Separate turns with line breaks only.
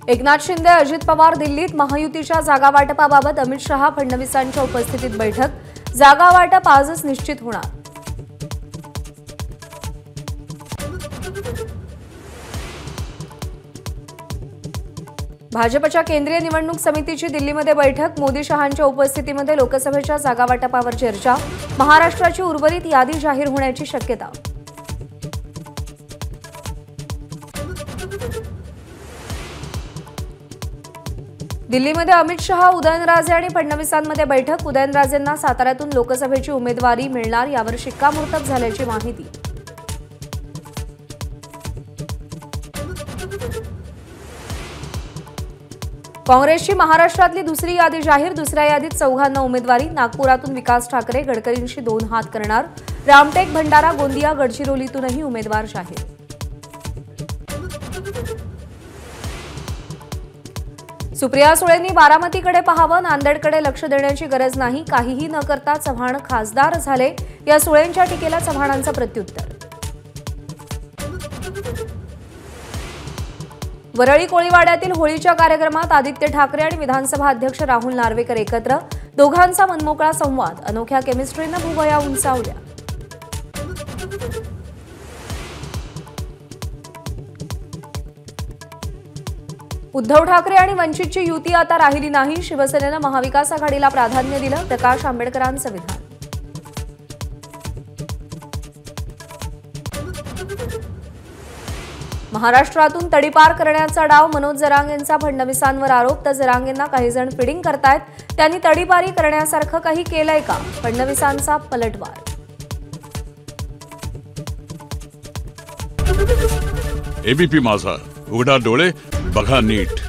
एकनाथ शिंदे अजित पवार दिल्लीत महायुतीच्या जागा वाटपाबाबत अमित शहा फडणवीसांच्या उपस्थितीत बैठक। जागा वाटप आजच निश्चित होणार। भाजपच्या केंद्रीय निवडणूक समितीची दिल्लीमध्ये बैठक। मोदी शहांच्या उपस्थितीमध्ये लोकसभेच्या जागा वाटपावर चर्चा। महाराष्ट्राची उर्वरित यादी जाहीर होण्याची शक्यता। दिल्लीमध्ये अमित शहा, उदयनराजे आणि फडणवीसांमध्ये बैठक। उदयनराजेंना साताऱ्यातून लोकसभेची उमेदवारी मिळणार यावर शिक्कामोर्तब झाल्याची माहिती। काँग्रेसची महाराष्ट्रातली दुसरी यादी जाहीर। दुसऱ्या यादीत चौघांना उमेदवारी। नागपुरातून विकास ठाकरे गडकरींशी 2 हात करणार। रामटेक, भंडारा, गोंदिया, गडचिरोलीतूनही उमेदवार जाहीर। सुप्रिया सुळेंनी बारामतीकडे पाहावं, नांदेडकडे लक्ष देण्याची गरज नाही। काहीही न करता चव्हाण खासदार झाले, या सुळेंच्या टीकेला चव्हाणांचं प्रत्युत्तर। वरळी कोळीवाड्यातील होळीच्या कार्यक्रमात आदित्य ठाकरे आणि विधानसभा अध्यक्ष राहुल नार्वेकर एकत्र। दोघांचा मनमोकळा संवाद। अनोख्या केमिस्ट्रीनं भुवया उंचावल्या। उद्धव ठाकरे आणि वंचितची युती आता राहिली नाही। शिवसेनेनं महाविकास आघाडीला प्राधान्य दिलं। प्रकाश आंबेडकरांचं विधान। महाराष्ट्रातून तडीपार करण्याचा डाव। मनोज जरांगेंचा फडणवीसांवर आरोप। तर जरांगेंना काही जण फिडिंग करतायत। त्यांनी तडीपारी करण्यासारखं काही केलंय का? फडणवीसांचा पलटवार।
एबीपी माझा, उघडा डोळे बघा नीट।